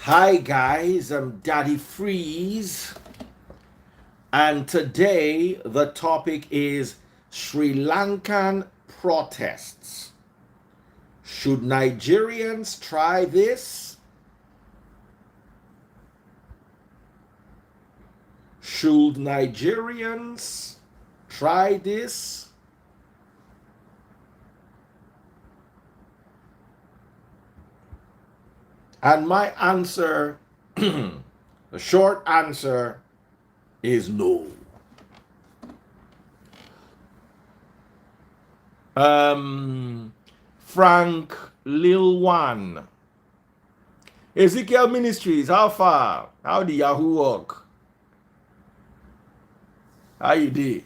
Hi guys, I'm Daddy Freeze, and today the topic is Sri Lankan protests. Should Nigerians try this? Should Nigerians try this? And my answer, the short answer is no. Um, Frank Lil One. Ezekiel Ministries, how far? How the Yahoo work? How you did?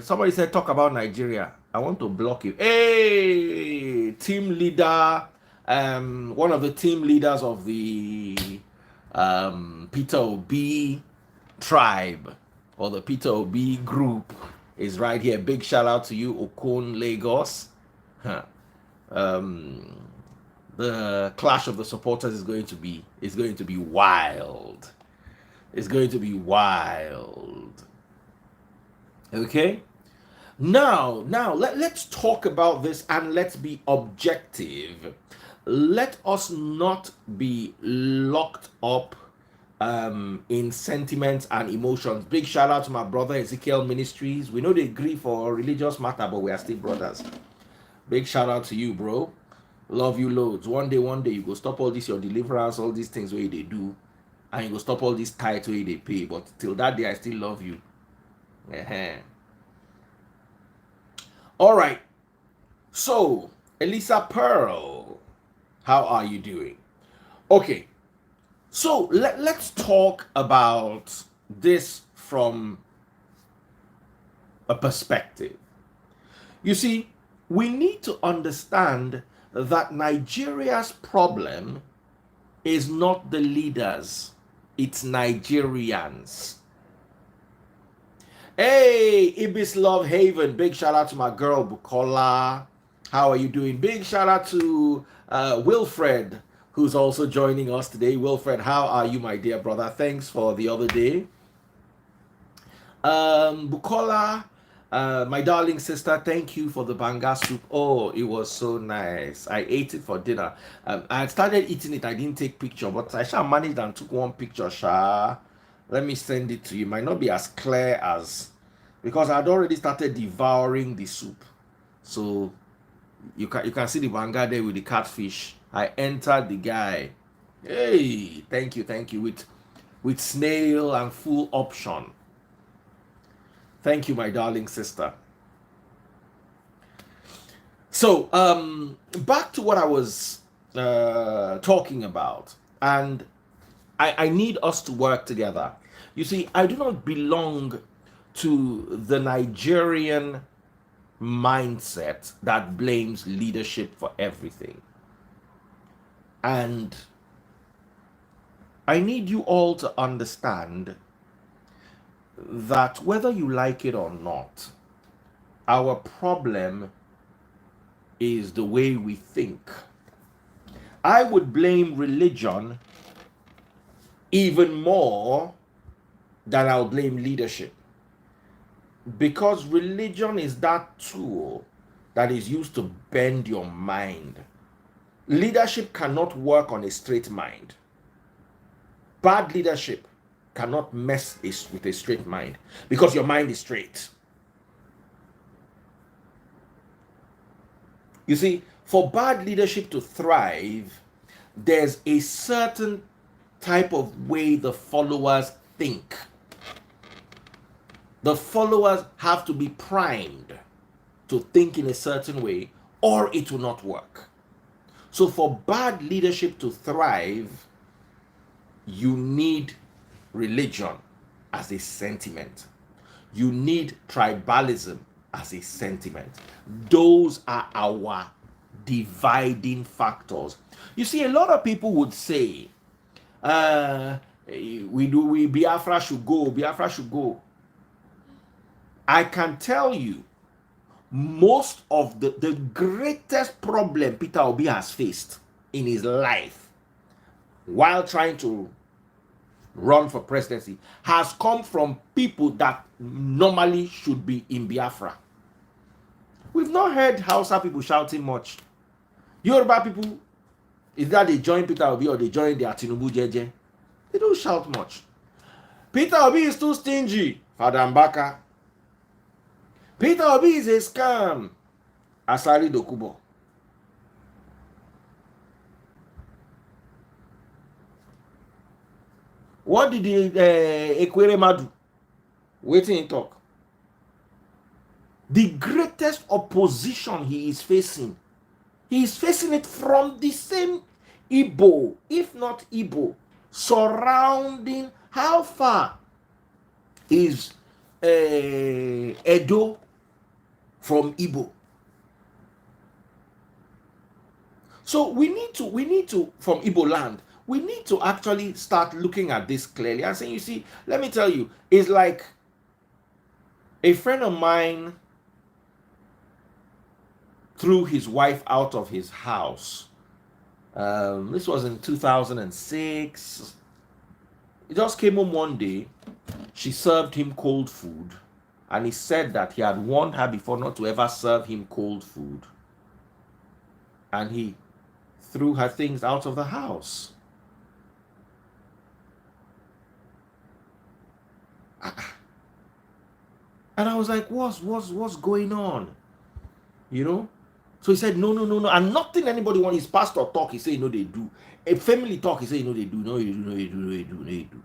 Somebody said talk about Nigeria. I want to block you. Hey, team leader, one of the team leaders of the Peter Obi tribe or the Peter Obi group is right here. Big shout out to you, Okon Lagos. Huh. The clash of the supporters is going to be wild. It's going to be wild. Okay. Now let's talk about this and let's be objective. Let us not be locked up in sentiments and emotions. Big shout out to my brother Ezekiel Ministries. We know they agree for religious matter, but we are still brothers. Big shout out to you, bro. Love you loads. One day you go stop all this your deliverance, all these things where they do, and you go stop all these tithes where they pay. But till that day, I still love you. All right. So, Elisa Pearl, how are you doing? Okay. So, let's talk about this from a perspective. You see, we need to understand that Nigeria's problem is not the leaders, it's Nigerians. Hey, Ibis Love Haven, big shout out to my girl Bukola. How are you doing? Big shout out to Wilfred, who's also joining us today. Wilfred, how are you, my dear brother? Thanks for the other day. Bukola, my darling sister, thank you for the banga soup. Oh, it was so nice. I ate it for dinner. I had started eating it. I didn't take picture, but I shall managed and took one picture. Sha, let me send it to you. Might not be as clear as because I'd already started devouring the soup. So you can see the banga there with the catfish. I entered the guy. Hey, thank you with snail and full option. Thank you, my darling sister. So, back to what I was talking about, and I need us to work together. You see, I do not belong to the Nigerian mindset that blames leadership for everything. And I need you all to understand that whether you like it or not, our problem is the way we think. I would blame religion even more than I'll blame leadership, because religion is that tool that is used to bend your mind. Leadership cannot work on a straight mind. Bad leadership cannot mess with a straight mind because your mind is straight. You see, for bad leadership to thrive, there's a certain type of way the followers think. The followers have to be primed to think in a certain way, or it will not work. So for bad leadership to thrive, you need religion as a sentiment. You need tribalism as a sentiment. Those are our dividing factors. You see, a lot of people would say, we Biafra should go. I can tell you, most of the greatest problem Peter Obi has faced in his life while trying to run for presidency has come from people that normally should be in Biafra. We've not heard Hausa people shouting much. Yoruba people, is that they join Peter Obi or they join the Tinubu Jeje? They don't shout much. Peter Obi is too stingy. Father Mbaka. Peter Obi is a scam. Asari Dokubo. What did the Ekwerema do? Waiting in talk. The greatest opposition he is facing it from the same Igbo, if not Igbo, surrounding. How far is Edo from Igbo? So we need to from Igbo land, we need to actually start looking at this clearly and saying, you see, let me tell you, it's like a friend of mine threw his wife out of his house. This was in 2006. He just came home one day. She served him cold food, and he said that he had warned her before not to ever serve him cold food, and he threw her things out of the house. And I was like, what's going on? You know? So he said, no. And nothing anybody wants. His pastor talk, he say, no, they do. A family talk, he say, no, they do. No, they do.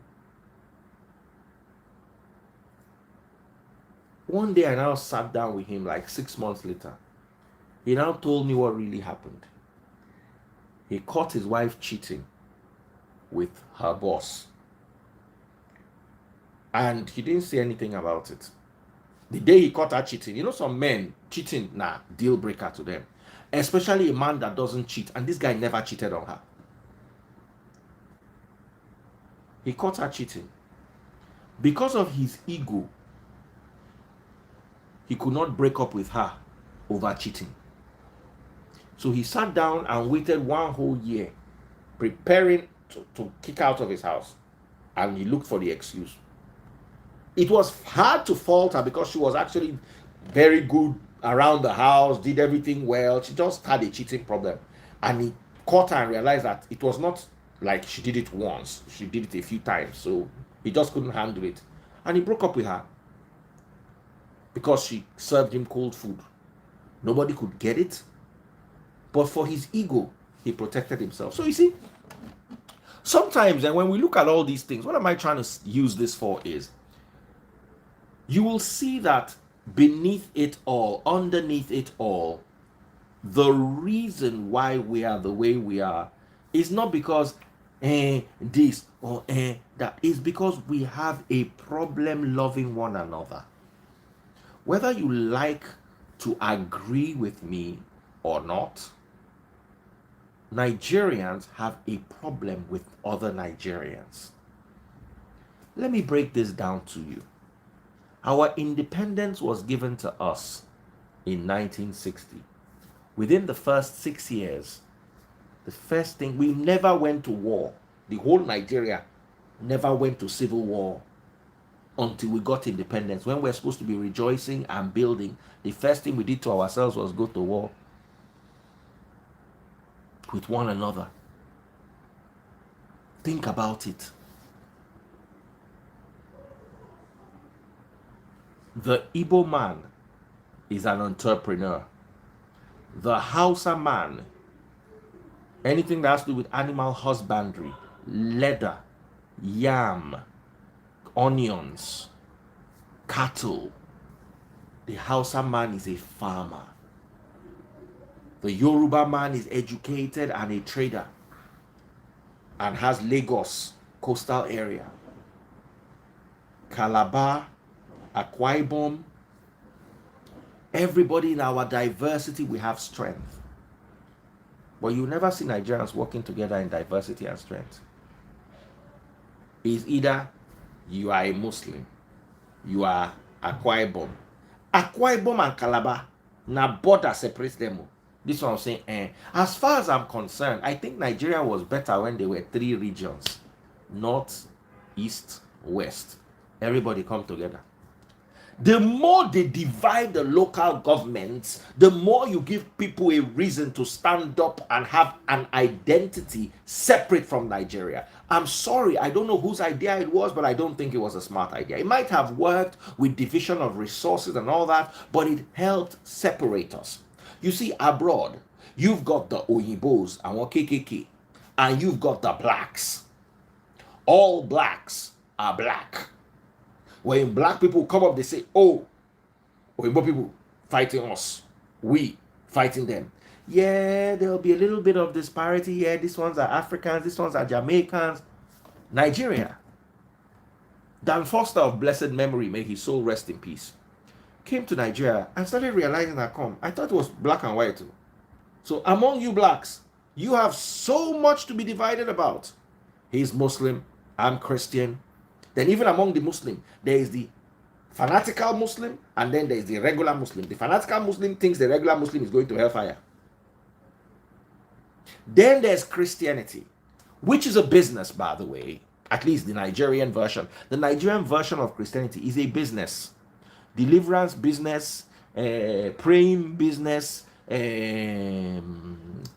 One day I now sat down with him like 6 months later. He now told me what really happened. He caught his wife cheating with her boss. And he didn't say anything about it. The day he caught her cheating, you know, some men cheating, deal breaker to them. Especially a man that doesn't cheat. And this guy never cheated on her. He caught her cheating. Because of his ego, he could not break up with her over cheating. So he sat down and waited 1 whole year, preparing to kick out of his house. And he looked for the excuse. It was hard to fault her because she was actually very good around the house, did everything well. She just had a cheating problem. And he caught her and realized that it was not like she did it once. She did it a few times. So he just couldn't handle it. And he broke up with her because she served him cold food. Nobody could get it. But for his ego, he protected himself. So you see, sometimes, and when we look at all these things, what am I trying to use this for is, you will see that beneath it all, underneath it all, the reason why we are the way we are is not because this or that. Is because we have a problem loving one another. Whether you like to agree with me or not, Nigerians have a problem with other Nigerians. Let me break this down to you. Our independence was given to us in 1960. Within the first 6 years, the first thing, we never went to war. The whole Nigeria never went to civil war until we got independence. When we're supposed to be rejoicing and building, the first thing we did to ourselves was go to war with one another. Think about it. The Igbo man is an entrepreneur. The Hausa man, anything that has to do with animal husbandry, leather, yam, onions, cattle. The Hausa man is a farmer. The Yoruba man is educated and a trader and has Lagos coastal area. Calabar, Akwa Ibom, everybody in our diversity, we have strength. But you never see Nigerians working together in diversity and strength. It's either you are a Muslim, you are Akwa Ibom. Akwa Ibom and Calabar, na border separates them. This one I'm saying, as far as I'm concerned, I think Nigeria was better when there were 3 regions: north, east, west. Everybody come together. The more they divide the local governments, the more you give people a reason to stand up and have an identity separate from Nigeria. I'm sorry, I don't know whose idea it was, but I don't think it was a smart idea. It might have worked with division of resources and all that, but it helped separate us. You see, abroad, you've got the Oyibos and KKK, and you've got the blacks. All blacks are black. When black people come up, they say, oh, Oyinbo people fighting us, we fighting them. Yeah, there'll be a little bit of disparity. Yeah, these ones are Africans, these ones are Jamaicans. Nigeria. Dan Foster of blessed memory, may his soul rest in peace, came to Nigeria and started realizing that, I thought it was black and white too. So among you blacks, you have so much to be divided about. He's Muslim, I'm Christian. Then even among the Muslim, there is the fanatical Muslim, and then there is the regular Muslim. The fanatical Muslim thinks the regular Muslim is going to hellfire. Then there's Christianity, which is a business, by the way, at least the Nigerian version. The Nigerian version of Christianity is a business. Deliverance business, praying business,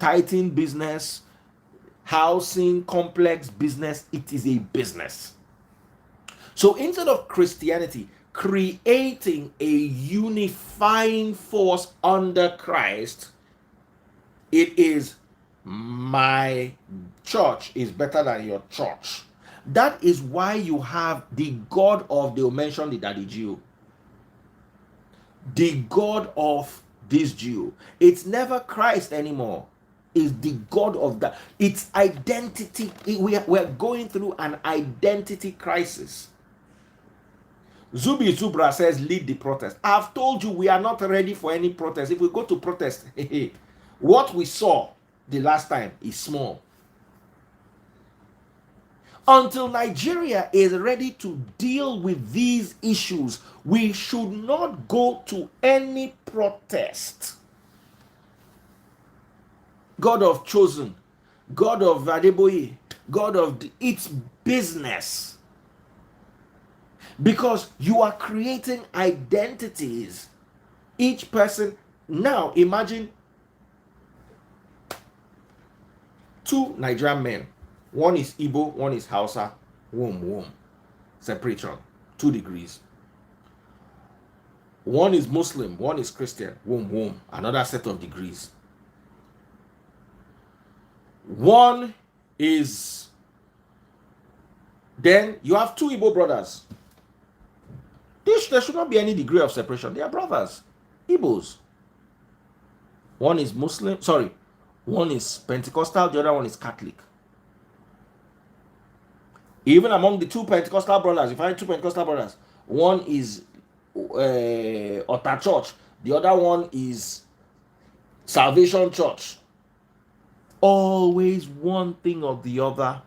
tithing business, housing complex business. It is a business. So instead of Christianity creating a unifying force under Christ, it is my church is better than your church. That is why you have the God of, they'll mention the daddy Jew, the God of this Jew. It's never Christ anymore. It's the God of that. It's identity. We're going through an identity crisis. Zubi Zubra says, lead the protest. I've told you we are not ready for any protest. If we go to protest, what we saw the last time is small. Until Nigeria is ready to deal with these issues, we should not go to any protest. God of chosen, God of Adeboye, God of it's business. Because you are creating identities. Each person, now imagine 2 Nigerian men. One is Igbo, one is Hausa. Womb. Separation. 2 degrees. One is Muslim, one is Christian. Womb. Another set of degrees. One is... Then you have 2 Igbo brothers. There should not be any degree of separation. They are brothers, Igbos. One is Muslim, one is Pentecostal, the other one is Catholic. Even among the 2 Pentecostal brothers, you find 2 Pentecostal brothers. One is Ota Church, the other one is Salvation Church. Always one thing or the other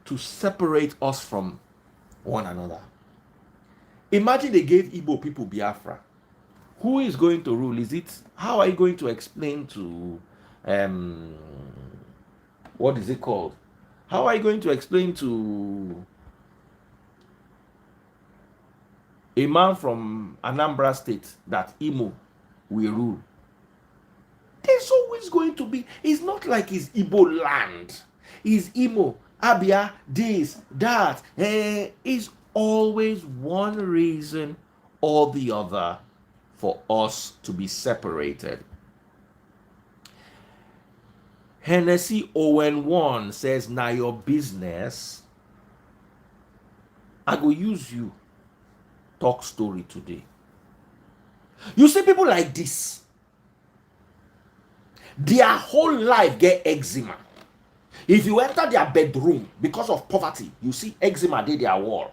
to separate us from one another. Imagine they gave Igbo people Biafra. Who is going to rule? How are you going to explain to, what is it called? How are you going to explain to a man from Anambra State that Imo will rule? There's always going to be, it's not like it's Igbo land. It's Imo, Abia, this, that. It's always one reason or the other for us to be separated. Hennessy Owen 1 says, now your business. I go use you talk story today. You see people like this, their whole life get eczema. If you enter their bedroom because of poverty, you see eczema dey their wall.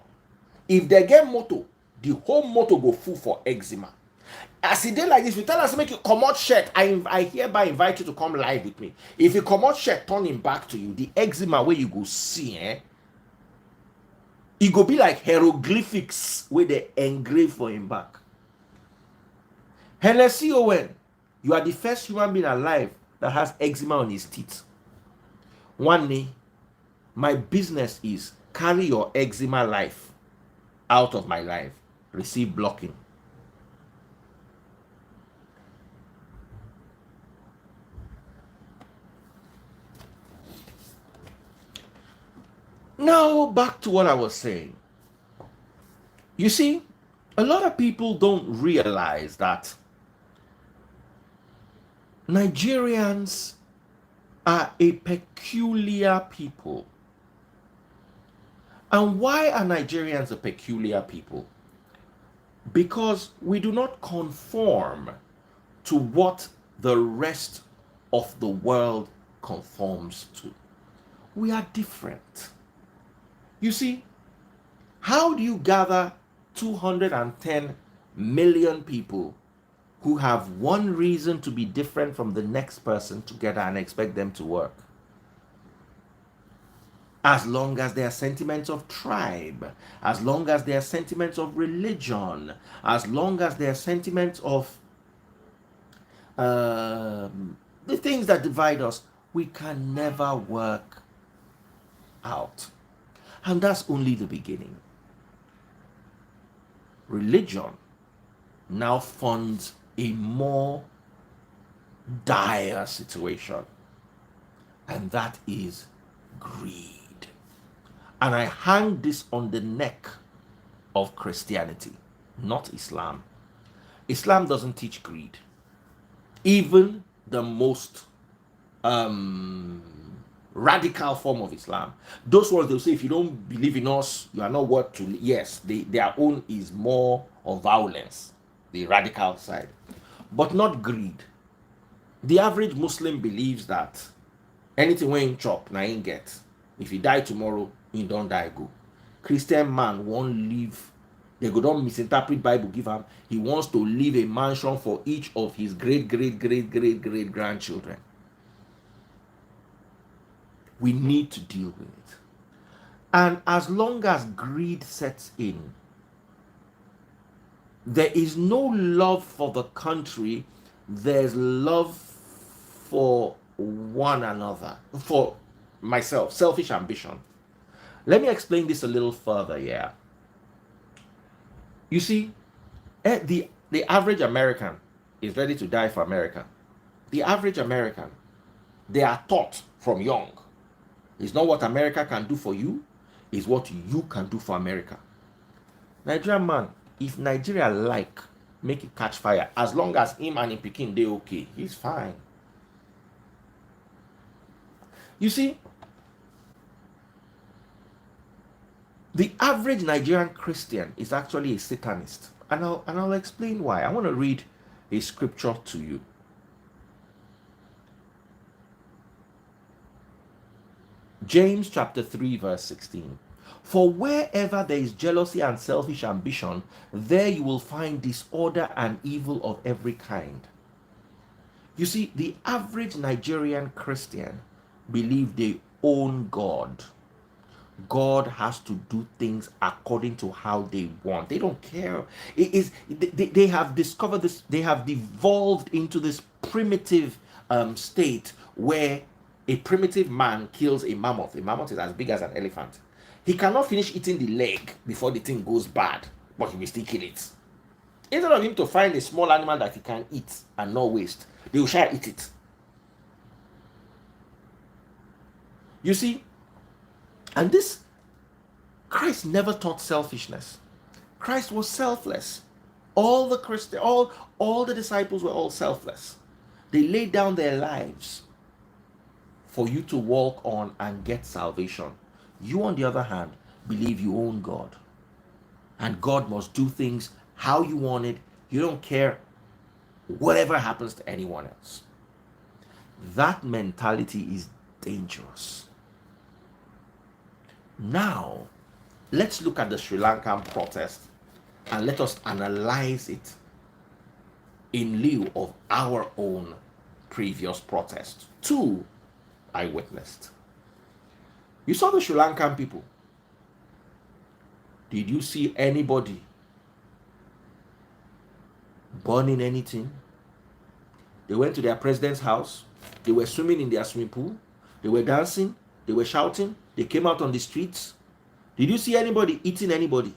If they get motor, the whole motor go full for eczema. As it dey like this, we tell us make you come out shirt. I hereby invite you to come live with me. If you come out shirt, turn him back to you. The eczema where you go see, it go be like hieroglyphics where they engrave for him back. Hennessy Owen, you are the first human being alive that has eczema on his teeth. One day, my business is carry your eczema life out of my life. Receive blocking. Now, back to what I was saying. You see, a lot of people don't realize that Nigerians are a peculiar people. And why are Nigerians a peculiar people? Because we do not conform to what the rest of the world conforms to. We are different. You see, how do you gather 210 million people who have one reason to be different from the next person together and expect them to work? As long as there are sentiments of tribe, as long as there are sentiments of religion, as long as there are sentiments of the things that divide us, we can never work out. And that's only the beginning. Religion now funds a more dire situation, and that is greed. And I hang this on the neck of Christianity, not Islam. Islam doesn't teach greed. Even the most radical form of Islam, those ones, they'll say, if you don't believe in us, you are not worth to. Yes, their own is more of violence, the radical side, but not greed. The average Muslim believes that anything when you chop, now you get. If you die tomorrow, you don't die go. Christian man won't live. They go don't misinterpret Bible, give him. He wants to leave a mansion for each of his great grandchildren. We need to deal with it. And as long as greed sets in, there is no love for the country. There's love for one another, for myself, selfish ambition. Let me explain this a little further here. You see, the average American is ready to die for America. The average American, they are taught from young, it's not what America can do for you, it's what you can do for America. Nigerian man, if Nigeria like, make it catch fire, as long as him and him Peking, they okay, he's fine. You see, the average Nigerian Christian is actually a Satanist. And I'll explain why. I want to read a scripture to you. James chapter 3 verse 16. For wherever there is jealousy and selfish ambition, there you will find disorder and evil of every kind. You see, the average Nigerian Christian believe they own God. God has to do things according to how they want. They don't care. They have discovered this. They have devolved into this primitive state where a primitive man kills a mammoth. A mammoth is as big as an elephant. He cannot finish eating the leg before the thing goes bad, but he will still kill it. Instead of him to find a small animal that he can eat and not waste, they will try to eat it. You see, and this, Christ never taught selfishness. Christ was selfless. All the disciples were all selfless. They laid down their lives for you to walk on and get salvation. You, on the other hand, believe you own God. And God must do things how you want it. You don't care whatever happens to anyone else. That mentality is dangerous. Now, let's look at the Sri Lankan protest and let us analyze it in lieu of our own previous protest. Two, I witnessed. You saw the Sri Lankan people. Did you see anybody burning anything? They went to their president's house. They were swimming in their swimming pool. They were dancing. They were shouting. They came out on the streets. Did you see anybody eating anybody?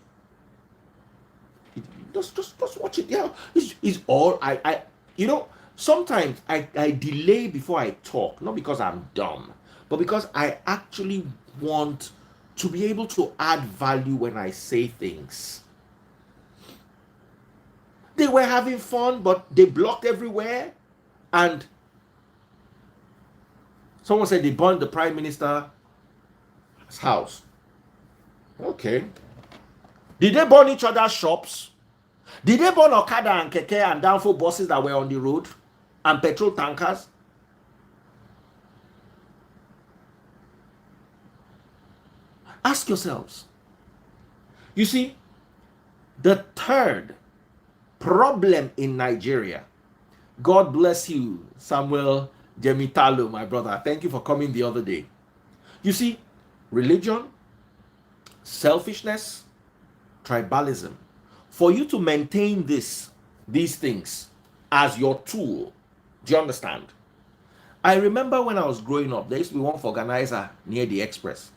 Just watch it. Yeah, it's all I you know, sometimes I delay before I talk, not because I'm dumb, but because I actually want to be able to add value when I say things. They were having fun, but they blocked everywhere. And someone said they burned the prime minister's house. Okay. Did they burn each other's shops? Did they burn Okada and Keke and downfall buses that were on the road and petrol tankers? Ask yourselves. You see, the third problem in Nigeria, God bless you, Samuel Jemitalo, my brother. Thank you for coming the other day. You see, religion, selfishness, tribalism. For you to maintain these things as your tool, do you understand? I remember when I was growing up, there used to be one organizer near the Express.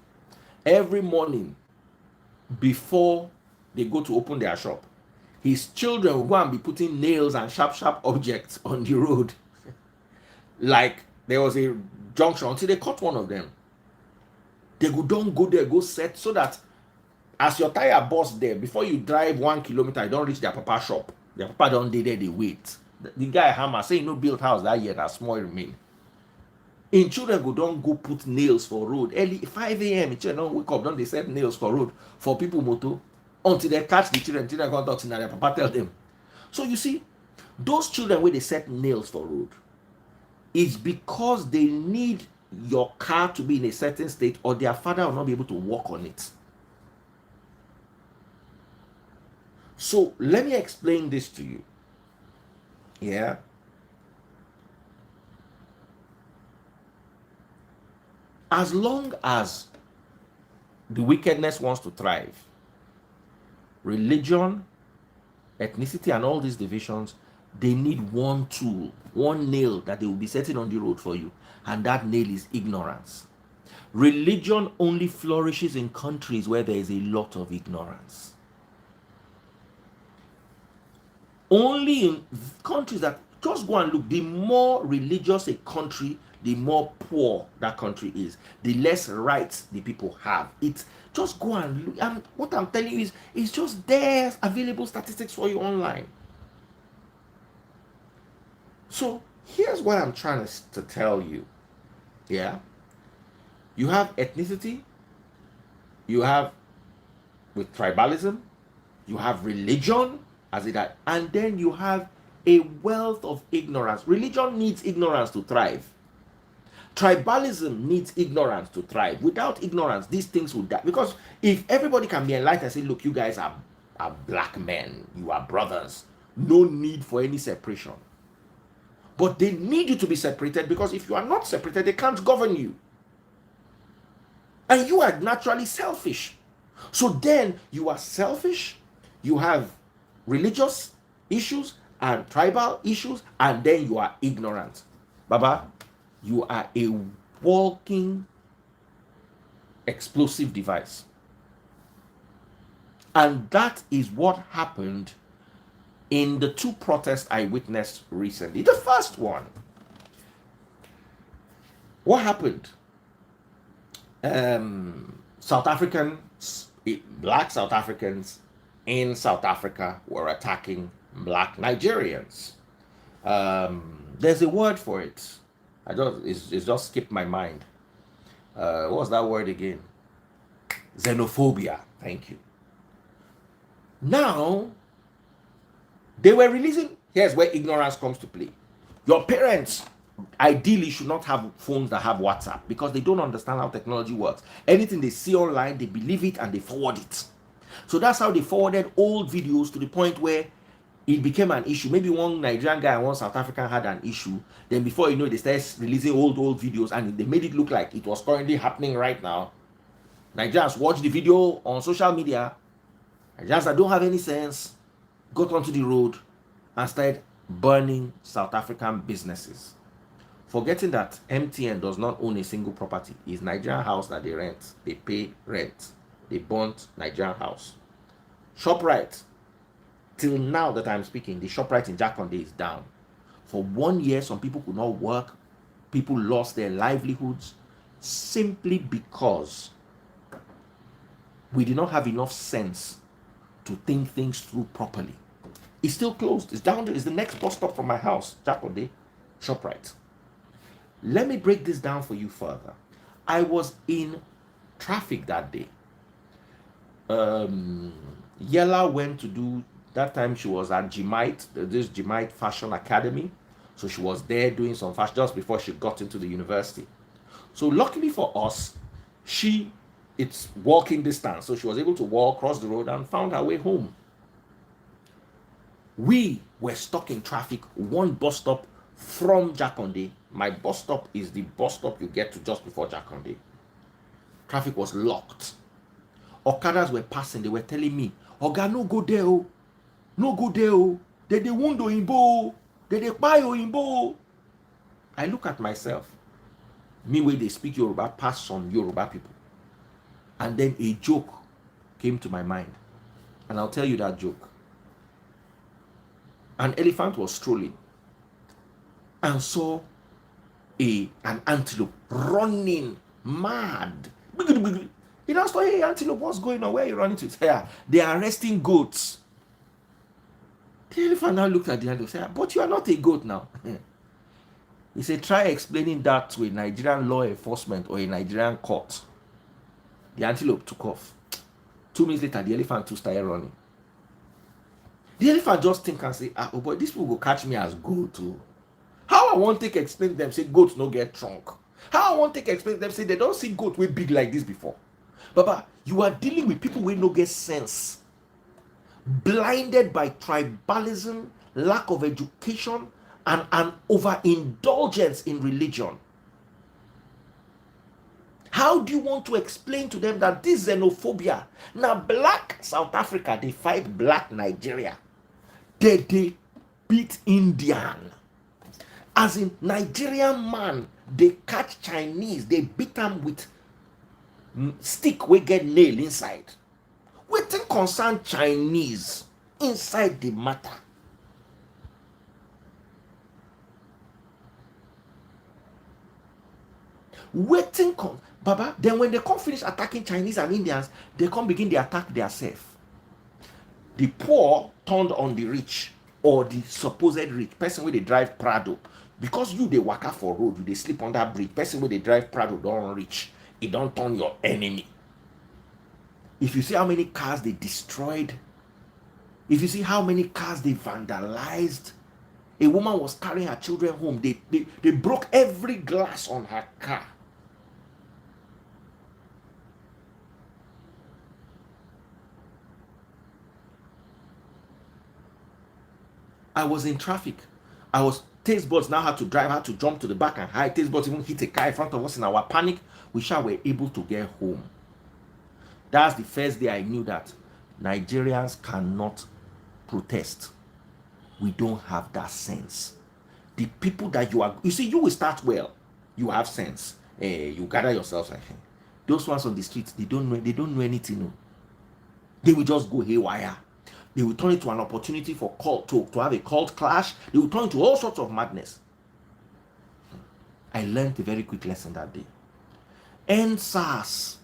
Every morning, before they go to open their shop, his children will go and be putting nails and sharp objects on the road. Like there was a junction until they caught one of them. They don't go there, go set, so that as your tire burst there, before you drive 1 kilometer, you don't reach their papa shop. Their papa don't dey there, they wait. The guy hammer say no build house that year, that small remain. In children don't go put nails for road early 5 a.m. Children don't wake up, don't they set nails for road for people moto until they catch the children. Children come talk to their papa tell them. So you see, those children where they set nails for road is because they need your car to be in a certain state, or their father will not be able to walk on it. So let me explain this to you. Yeah. As long as the wickedness wants to thrive, religion, ethnicity, and all these divisions, they need one tool, one nail that they will be setting on the road for you. And that nail is ignorance. Religion only flourishes in countries where there is a lot of ignorance. Only in countries that, just go and look, the more religious a country, the more poor that country is, the less rights the people have. It's just go and look. And what I'm telling you is, it's just there, available statistics for you online. So here's what I'm trying to tell you. Yeah, you have ethnicity, you have with tribalism, you have religion as it, and then you have a wealth of ignorance. Religion needs ignorance to thrive. Tribalism needs ignorance to thrive. Without ignorance, these things will die. Because if everybody can be enlightened and say, look, you guys are black men, you are brothers, no need for any separation. But they need you to be separated, because if you are not separated, they can't govern you. And you are naturally selfish. So then you are selfish, you have religious issues and tribal issues, and then you are ignorant. Baba, you are a walking explosive device. And that is what happened in the two protests I witnessed recently. The first one, what happened? South Africans, black South Africans in South Africa were attacking black Nigerians. There's a word for it. It's just skipped my mind. What was that word again? Xenophobia. Thank you. Now, they were releasing, here's where ignorance comes to play. Your parents ideally should not have phones that have WhatsApp, because they don't understand how technology works. Anything they see online, they believe it and they forward it. So that's how they forwarded old videos to the point where it became an issue. Maybe one Nigerian guy and one South African had an issue. Then before you know, they started releasing old videos, and they made it look like it was currently happening right now. Nigerians watched the video on social media. Nigerians that don't have any sense got onto the road and started burning South African businesses. Forgetting that MTN does not own a single property. It's Nigerian house that they rent. They pay rent. They bought Nigerian house. ShopRite, till now that I'm speaking, the ShopRite in Jakonde is down. For 1 year, some people could not work. People lost their livelihoods simply because we did not have enough sense to think things through properly. It's still closed. It's down there. It's the next bus stop from my house, Jakonde, ShopRite. Let me break this down for you further. I was in traffic that day. Yella went to do, that time she was at Jimite, this Jimite Fashion Academy. So she was there doing some fashion just before she got into the university. So luckily for us, it's walking distance. So she was able to walk across the road and found her way home. We were stuck in traffic, one bus stop from Jakonde. My bus stop is the bus stop you get to just before Jakonde. Traffic was locked. Okadas were passing. They were telling me, Oga, no go there, oh. No go there, oh. They won't do imbo. They buy imbo. I look at myself. Me where they speak Yoruba, pass some Yoruba people. And then a joke came to my mind. And I'll tell you that joke. An elephant was strolling and saw an antelope running mad. He asked, hey, antelope, what's going on? Where are you running to? Yeah, they are arresting goats. The elephant now looked at the antelope and said, but you are not a goat now. He said, try explaining that to a Nigerian law enforcement or a Nigerian court. The antelope took off. 2 minutes later, the elephant too started running. The elephant just think and say, oh boy, these people will catch me as goat too. How I want to explain to them, say goats no get trunk. How I want to explain to them, say they don't see goat way big like this before. Baba, you are dealing with people who no get sense. Blinded by tribalism, lack of education, and an overindulgence in religion. How do you want to explain to them that this xenophobia? Now, black South Africa, they fight black Nigeria. They beat Indian. As in, Nigerian man, they catch Chinese, they beat them with stick we get nail inside. Wetin concern Chinese inside the matter. Baba, then when they come finish attacking Chinese and Indians, they come begin to attack themselves. The poor turned on the rich, or the supposed rich person where they drive Prado. Because you they waka for road, you they sleep on that bridge. Person where they drive Prado don't reach. It don't turn your enemy. If you see how many cars they destroyed, if you see how many cars they vandalized, a woman was carrying her children home. They broke every glass on her car. I was in traffic. Taste buds now had to drive, had to jump to the back and hide. Taste buds even hit a car in front of us. In our panic, we were able to get home. That's the first day I knew that Nigerians cannot protest. We don't have that sense. The people that you see, you will start well. You have sense. You gather yourselves. Those ones on the streets, they don't know anything. No. They will just go haywire. They will turn it to an opportunity for to have a cult clash. They will turn it to all sorts of madness. I learned a very quick lesson that day. NSAS.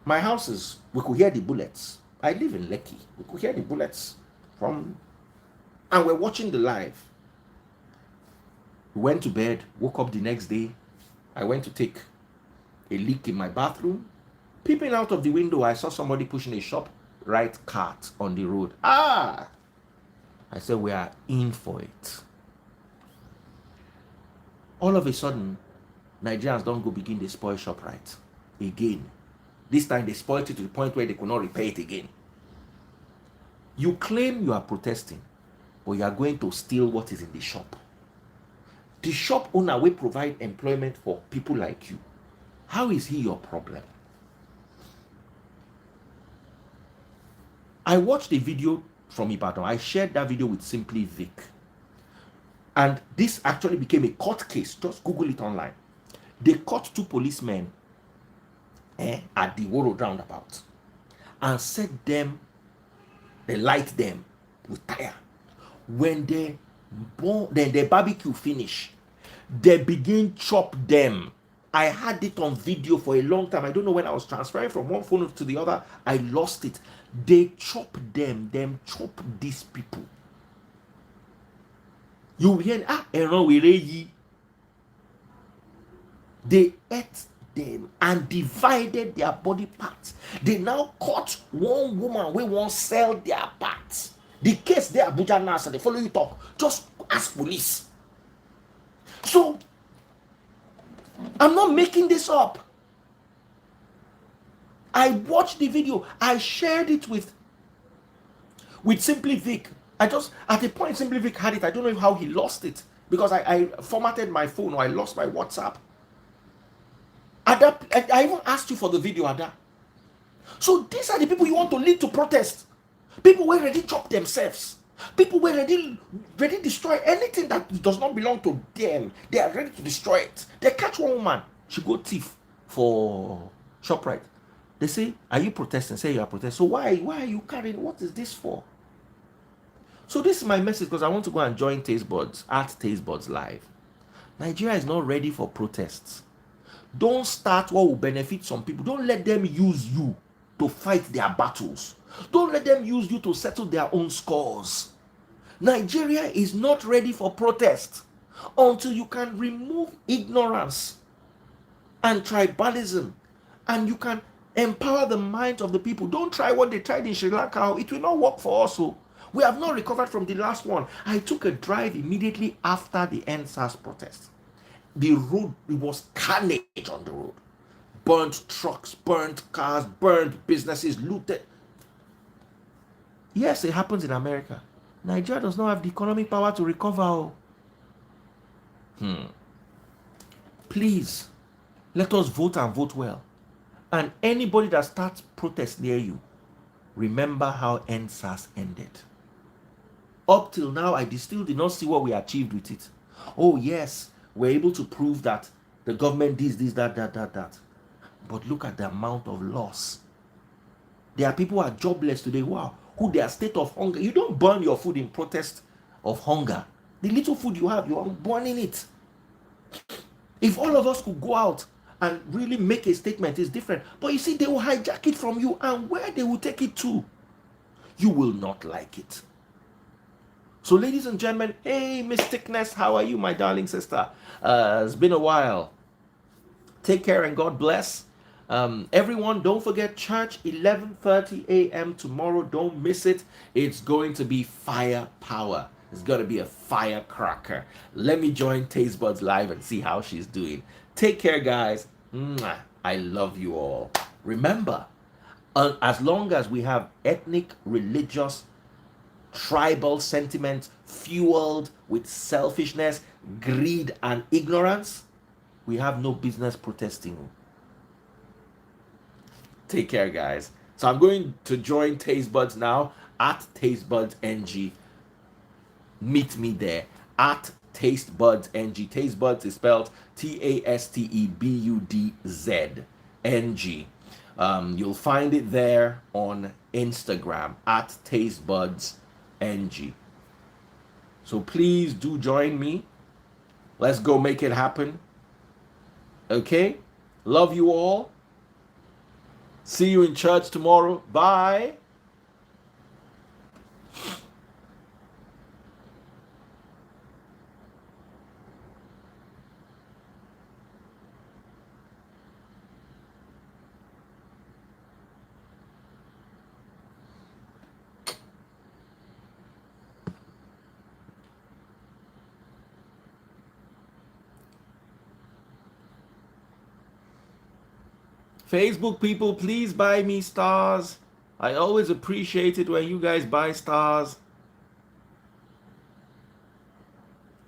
My houses, we could hear the bullets. I live in Lekki. We could hear the bullets and we're watching the live. We went to bed, woke up the next day. I went to take a leak in my bathroom. Peeping out of the window, I saw somebody pushing a ShopRite cart on the road. I said, we are in for it. All of a sudden, Nigerians don't go begin to spoil ShopRite again. This time they spoiled it to the point where they could not repair it again. You claim you are protesting, but you are going to steal what is in the shop. The shop owner will provide employment for people like you. How is he your problem? I watched a video from Ibadan. I shared that video with Simply Vic. And this actually became a court case. Just Google it online. They caught 2 policemen at the Woro roundabout and set them, they light them with tire. When they then the barbecue finish, they begin chop them. I had it on video for a long time. I don't know, when I was transferring from one phone to the other, I lost it. They chop them chop these people. You hear, they ate them and divided their body parts. They now caught one woman we won't sell their parts. The case there, Abuja now, so they follow you talk. Just ask police. So I'm not making this up. I watched the video. I shared it with Simply Vic. I just, at a point, Simply Vic had it. I don't know how he lost it, because I formatted my phone, or I lost my WhatsApp. Ada, I even asked you for the video, Ada. So these are the people you want to lead to protest. People were ready to chop themselves. People were ready to destroy anything that does not belong to them. They are ready to destroy it. They catch one woman, she go thief for ShopRite. They say, are you protesting? Say you are protesting. So why are you carrying? What is this for? So this is my message, because I want to go and join Taste Buds at Taste Buds Live. Nigeria is not ready for protests. Don't start what will benefit some people. Don't let them use you to fight their battles. Don't let them use you to settle their own scores. Nigeria is not ready for protest until you can remove ignorance and tribalism, and you can empower the minds of the people. Don't try what they tried in Sri Lanka. It will not work for us. So we have not recovered from the last one. I took a drive immediately after the NSAS protest. The road, it was carnage on the road. Burnt trucks, burnt cars, burnt businesses, looted. Yes, it happens in America. Nigeria does not have the economic power to recover. Please, let us vote, and vote well. And anybody that starts protest near you, remember how NSAS ended. Up till now, I still did not see what we achieved with it. Oh yes, we're able to prove that the government did this, that. But look at the amount of loss. There are people who are jobless today. Wow, who they are state of hunger. You don't burn your food in protest of hunger. The little food you have, you are burning it. If all of us could go out and really make a statement, it's different. But you see, they will hijack it from you, and where they will take it to, you will not like it. So ladies and gentlemen, hey Mysticness, how are you, my darling sister? It's been a while. Take care and God bless. Everyone, don't forget church, 11:30 a.m. tomorrow. Don't miss it. It's going to be firepower. It's going to be a firecracker. Let me join Taste Buds Live and see how she's doing. Take care, guys. Mwah. I love you all. Remember, as long as we have ethnic, religious, tribal sentiment fueled with selfishness, greed, and ignorance, we have no business protesting. Take care, guys. So I'm going to join Taste Buds now at Taste Buds NG. Meet me there at Taste Buds NG. Taste Buds is spelled TASTEBUDZ NG. You'll find it there on Instagram at Taste Buds NG. So please do join me. Let's go make it happen. Okay? Love you all. See you in church tomorrow. Bye. Facebook people, please buy me stars. I always appreciate it when you guys buy stars.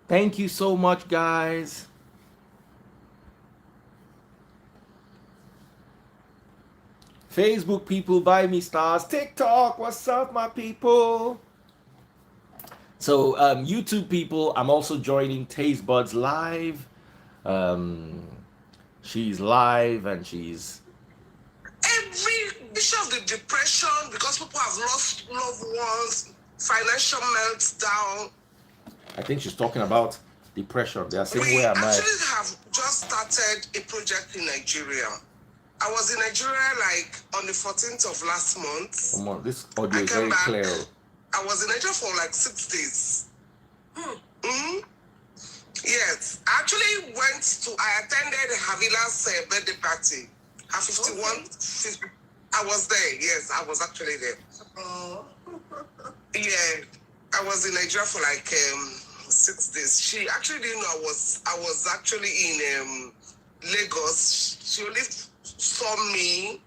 Thank you so much, guys. Facebook people, buy me stars. TikTok, what's up, my people? So, YouTube people, I'm also joining Taste Buds live. Um, she's live and she's Every issue of the depression because people have lost loved ones, financial meltdown. I think she's talking about depression. They are saying, We where am I? actually have just started a project in Nigeria. I was in Nigeria like on the 14th of last month. Come on, this audio I is came very back. clear. I was in Nigeria for like 6 days. Yes, I actually I attended Havila's birthday party. Her 51, 50, I was there. Yes, I was actually there. Oh. Yeah, I was in Nigeria for like 6 days. She actually didn't know I was actually in Lagos. She only saw me.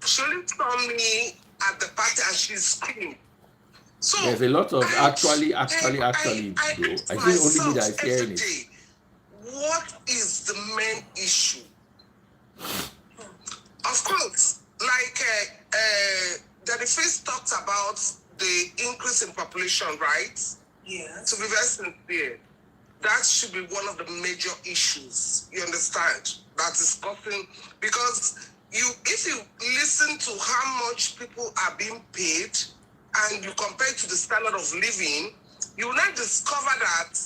She only saw me at the party and she screamed. So there's a lot of actually, though. I think only me that is hearing it. What is the main issue? Of course, like Daddy Face talked about the increase in population, right? Yes. To be very sincere, that should be one of the major issues. You understand? That is causing, because if you listen to how much people are being paid and you compare it to the standard of living, you will not discover that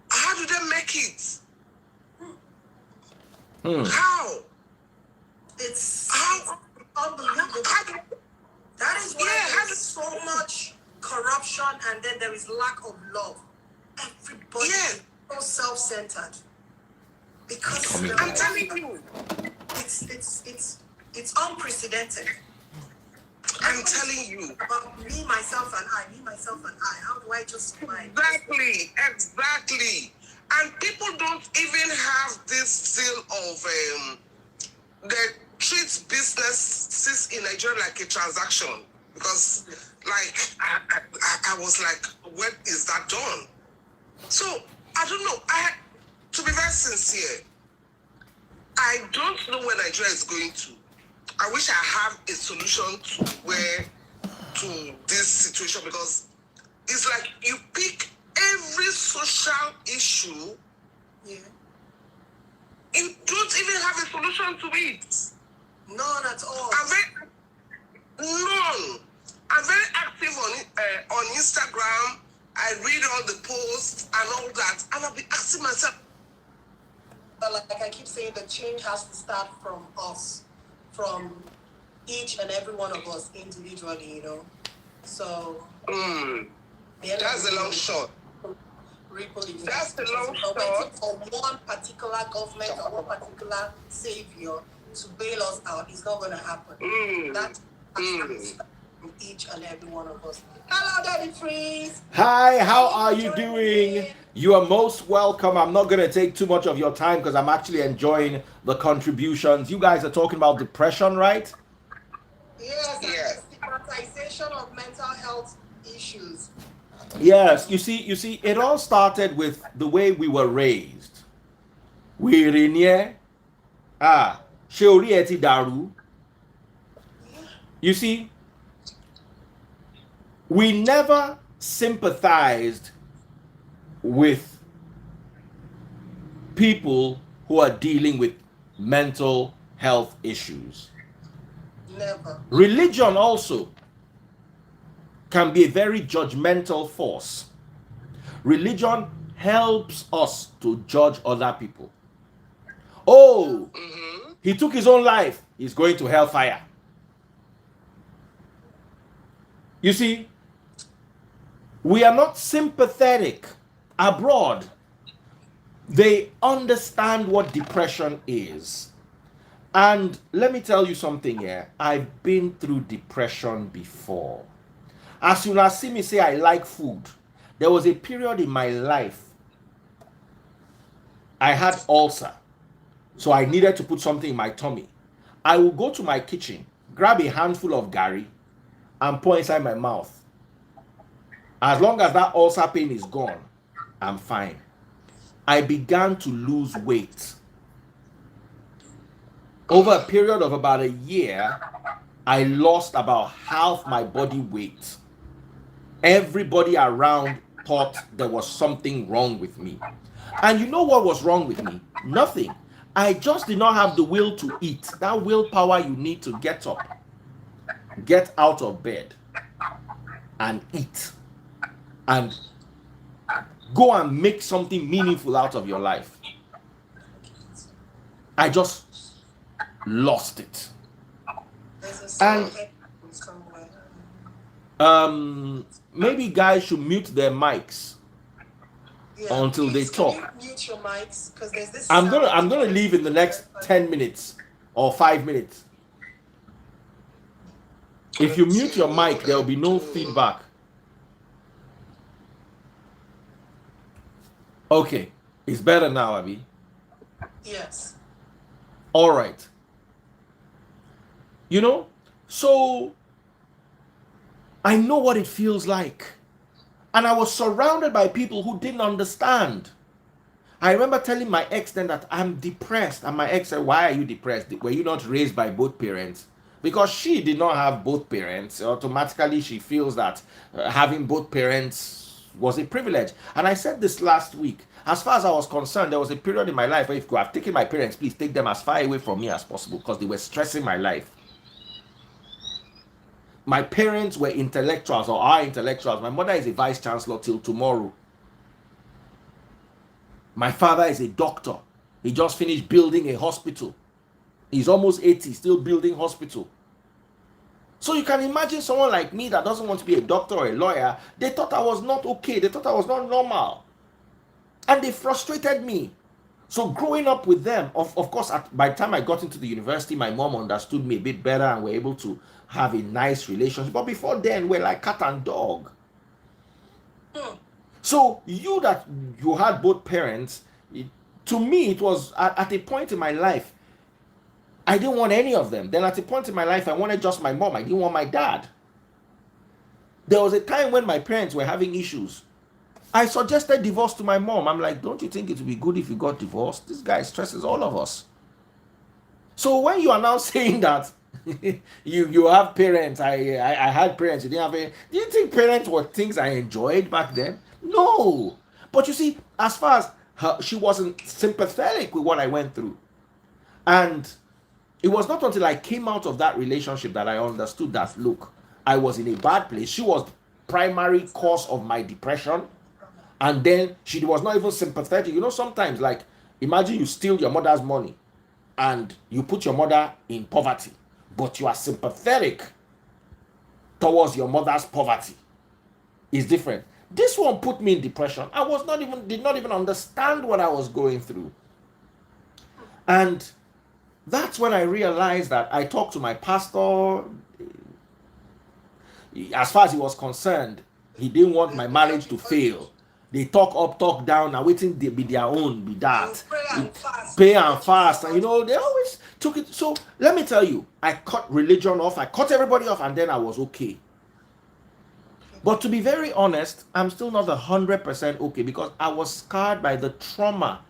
how do they make it? How? It's unbelievable. That is why there's so much corruption and then there is lack of love. Everybody is so self-centered. Because I'm telling you, it's unprecedented. I'm telling you. About me, myself, and I. How do I just survive? Exactly. And people don't even have this feel of they treat businesses in Nigeria like a transaction. Because, like, I was like, when is that done? So, I don't know. To be very sincere, I don't know where Nigeria is going to. I wish I have a solution to this situation, because it's like you pick every social issue, you don't even have a solution to it. None at all. None. I'm very active on Instagram. I read all the posts and all that, and I'll be asking myself. But like I keep saying, the change has to start from us, from each and every one of us individually, you know. So that's the long shot. Ripple effect. That's the long shot. Waiting for one particular government or one particular savior to bail us out is not going to happen. That has to start from each and every one of us. Hello, Daddy Freeze. Hi, how are you doing? You are most welcome. I'm not going to take too much of your time because I'm actually enjoying the contributions. You guys are talking about depression, right? Yes. Stigmatization of mental health issues. Yes, you see, it all started with the way we were raised. Daru. You see, we never sympathized with people who are dealing with mental health issues. Never. Religion also can be a very judgmental force. Religion helps us to judge other people. Oh, he took his own life, he's going to hellfire. You see, we are not sympathetic. Abroad, they understand what depression is. And let me tell you something here. I've been through depression before. As soon as see me say I like food, there was a period in my life I had ulcer. So I needed to put something in my tummy. I will go to my kitchen, grab a handful of gari, and pour inside my mouth. As long as that ulcer pain is gone, I'm fine. I began to lose weight. Over a period of about a year, I lost about half my body weight. Everybody around thought there was something wrong with me. And you know what was wrong with me? Nothing. I just did not have the will to eat. That willpower you need to get up, get out of bed, and eat, and go and make something meaningful out of your life. I just lost it. And maybe guys should mute their mics until they talk. Can you mute your mics? Because there's this I'm gonna leave in the next 10 minutes or 5 minutes. If you mute your mic, there will be no feedback. Okay, it's better now, Abby. Yes. All right. You know, so I know what it feels like. And I was surrounded by people who didn't understand. I remember telling my ex then that I'm depressed. And my ex said, "Why are you depressed? Were you not raised by both parents?" Because she did not have both parents. Automatically, she feels that having both parents was a privilege. And I said this last week. As far as I was concerned, there was a period in my life where if you have taken my parents, please take them as far away from me as possible because they were stressing my life. My parents were intellectuals or are intellectuals. My mother is a vice chancellor till tomorrow. My father is a doctor. He just finished building a hospital. He's almost 80, still building hospital. So you can imagine someone like me that doesn't want to be a doctor or a lawyer. They thought I was not okay. They thought I was not normal. And they frustrated me. So growing up with them, of course, by the time I got into the university, my mom understood me a bit better and were able to have a nice relationship. But before then, we're like cat and dog. So you had both parents, to me, it was at a point in my life, I didn't want any of them. Then at a point in my life, I wanted just my mom. I didn't want my dad. There was a time when my parents were having issues. I suggested divorce to my mom. I'm like, don't you think it would be good if you got divorced? This guy stresses all of us. So when you are now saying that you have parents, I had parents, you didn't have any, do you think parents were things I enjoyed back then? No. But you see, as far as she wasn't sympathetic with what I went through. And it was not until I came out of that relationship that I understood that, look, I was in a bad place. She was the primary cause of my depression. And then she was not even sympathetic. You know, sometimes, like, imagine you steal your mother's money and you put your mother in poverty, but you are sympathetic towards your mother's poverty. It's different. This one put me in depression. I did not even understand what I was going through. And that's when I realized that I talked to my pastor. As far as he was concerned, he didn't want my marriage to fail. They talk up, talk down, and waiting they be their own, be that. Pray and fast. And you know, they always took it. So let me tell you, I cut religion off, I cut everybody off, and then I was okay. But to be very honest, I'm still not 100% okay because I was scarred by the trauma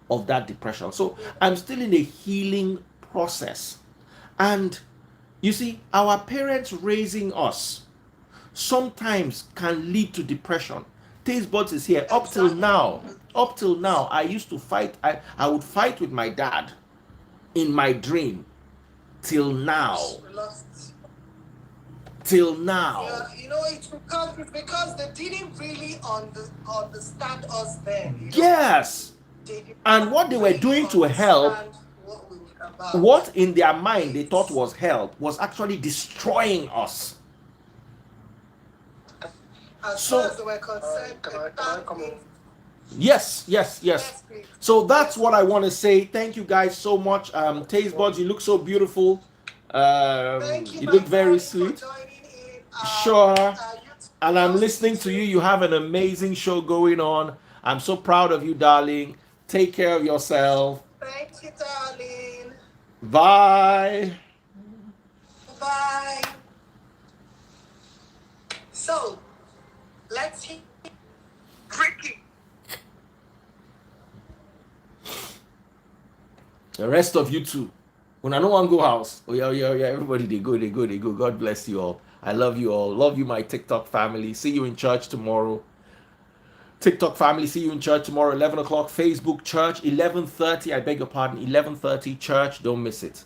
of that depression. So I'm still in a healing process. And you see, our parents raising us sometimes can lead to depression. Taste buds is here. Up till now, I used to fight. I would fight with my dad in my dream. Till now. Yeah, you know, it's because they didn't really understand us then. You know? Yes. And what they were doing to help, what in their mind they thought was help, was actually destroying us. As far as they were concerned, can I come in? Yes. So that's what I want to say. Thank you guys so much. Taste buds, you look so beautiful. You look very sweet. Sure. And I'm listening to you. You have an amazing show going on. I'm so proud of you, darling. Take care of yourself. Thank you, darling. Bye. Bye. So, let's hit breaking. The rest of you too. When I know one go house, oh yeah, yeah, yeah, everybody they go, they go, they go. God bless you all. I love you all. Love you, my TikTok family. See you in church tomorrow. TikTok family, see you in church tomorrow, 11 o'clock. Facebook church, 11:30. I beg your pardon, 11:30 church. Don't miss it.